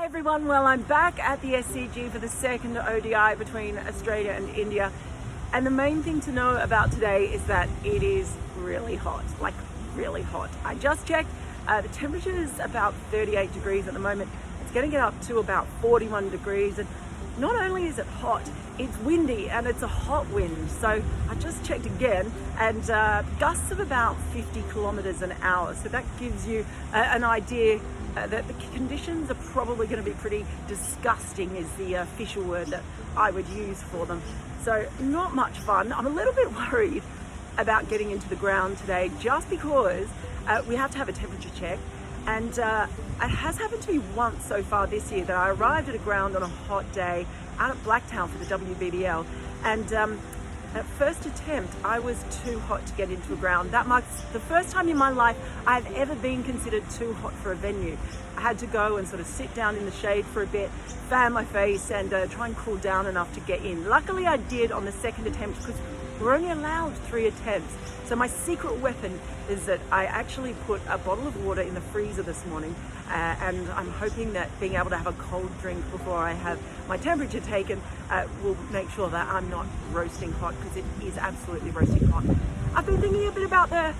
everyone, well I'm back at the SCG for the second ODI between Australia and India, and the main thing to know about today is that it is really hot, like really hot. I just checked, the temperature is about 38 degrees at the moment. It's going to get up to about 41 degrees, and not only is it hot, it's windy and it's a hot wind. So I just checked again, and gusts of about 50 kilometers an hour. So that gives you an idea that the conditions are probably going to be pretty disgusting, is the official word that I would use for them. So not much fun. I'm a little bit worried about getting into the ground today, just because we have to have a temperature check. And it has happened to me once so far this year that I arrived at a ground on a hot day out at Blacktown for the WBBL, and at first attempt I was too hot to get into a ground. That marks the first time in my life I've ever been considered too hot for a venue. I had to go and sort of sit down in the shade for a bit, fan my face, and try and cool down enough to get in. Luckily I did on the second attempt, because we're only allowed 3 attempts. So my secret weapon is that I actually put a bottle of water in the freezer this morning, and I'm hoping that being able to have a cold drink before I have my temperature taken will make sure that I'm not roasting hot, because it is absolutely roasting hot. I've been thinking a bit about the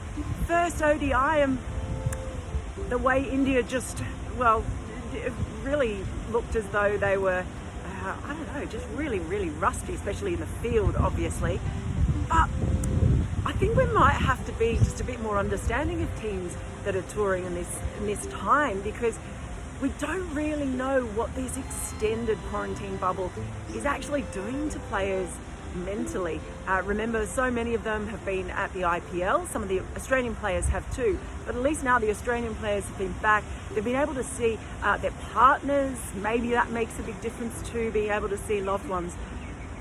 first ODI and the way India just, well, it really looked as though they were, I don't know, just really, really rusty, especially in the field, obviously. But I think we might have to be just a bit more understanding of teams that are touring in this time, because we don't really know what this extended quarantine bubble is actually doing to players mentally. Remember, so many of them have been at the IPL. Some of the Australian players have too, but at least now the Australian players have been back. They've been able to see their partners. Maybe that makes a big difference too, being able to see loved ones.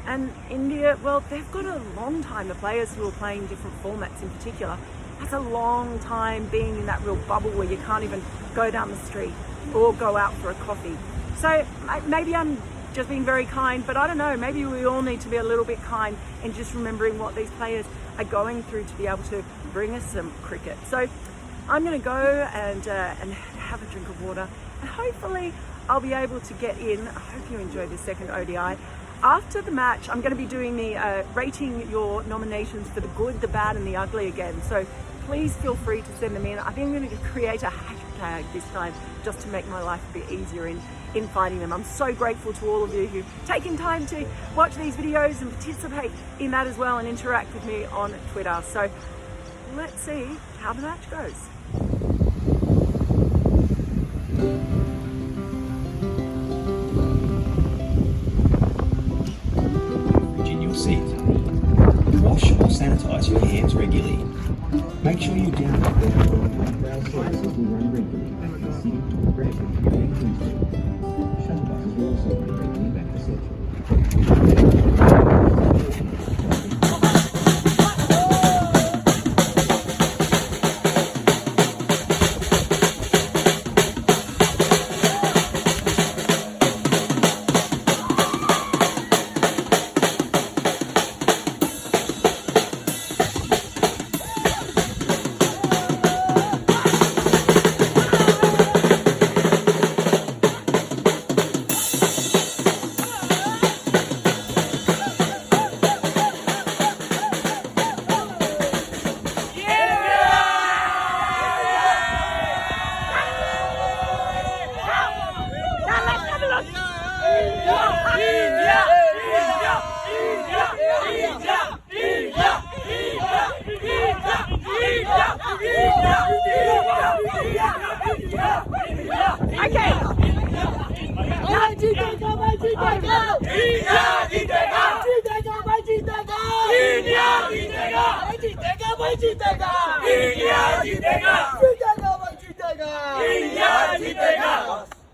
And India, well, they've got a long time, the players who are playing different formats in particular. That's a long time being in that real bubble where you can't even go down the street or go out for a coffee. So maybe I'm just being very kind, but I don't know, maybe we all need to be a little bit kind and just remembering what these players are going through to be able to bring us some cricket. So I'm going to go and have a drink of water, and hopefully I'll be able to get in. I hope you enjoyed this second ODI. After the match, I'm going to be doing the rating your nominations for the good, the bad and the ugly again. So please feel free to send them in. I think I'm going to create a hashtag this time just to make my life a bit easier in finding them. I'm so grateful to all of you who've taken time to watch these videos and participate in that as well, and interact with me on Twitter. So let's see how the match goes. Seat. Wash or sanitize your hands regularly. Make sure you download the rail services we run regularly. The city, Greg, and Queensland. Shuttle buses will also run regularly back to Central.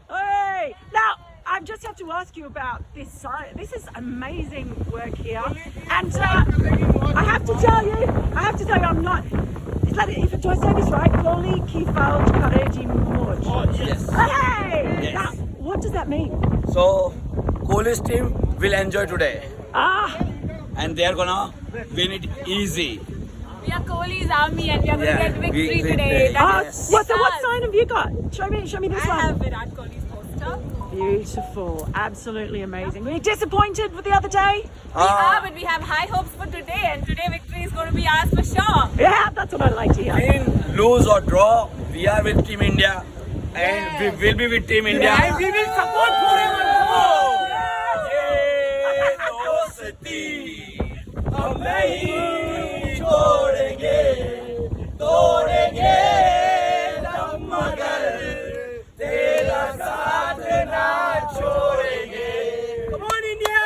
Hey, now I just have to ask you about this sign. This is amazing work here, and I have to tell you, I'm not. Is that it? Do I say this right? Kohli ki fauj kareji moj. Oh, yes. Hey! Yes. Now, what does that mean? So, Kohli's team will enjoy today, Ah, and they are gonna win it easy. We are Kohli's army and we are going Yeah, to get victory we today. did. That what is what us. sign have you got? Show me this I one. have Virat Kohli's poster. Beautiful, absolutely amazing. Were you disappointed with the other day? We are, but we have high hopes for today, and today victory is going to be ours for sure. Yeah, that's what I like to hear. Win, lose or draw, we are with Team India and we will be with Team India. And we will support forever. हम नहीं छोड़ेंगे, तोड़ेंगे दम मगर तेरा साथ ना छोड़ेंगे. Come on India!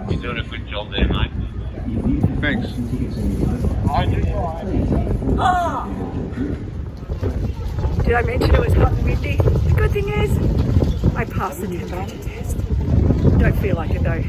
You're doing a good job there, mate. Thanks. Did I mention it was hot and windy? The good thing is, I passed the temperature test. Don't feel like it though.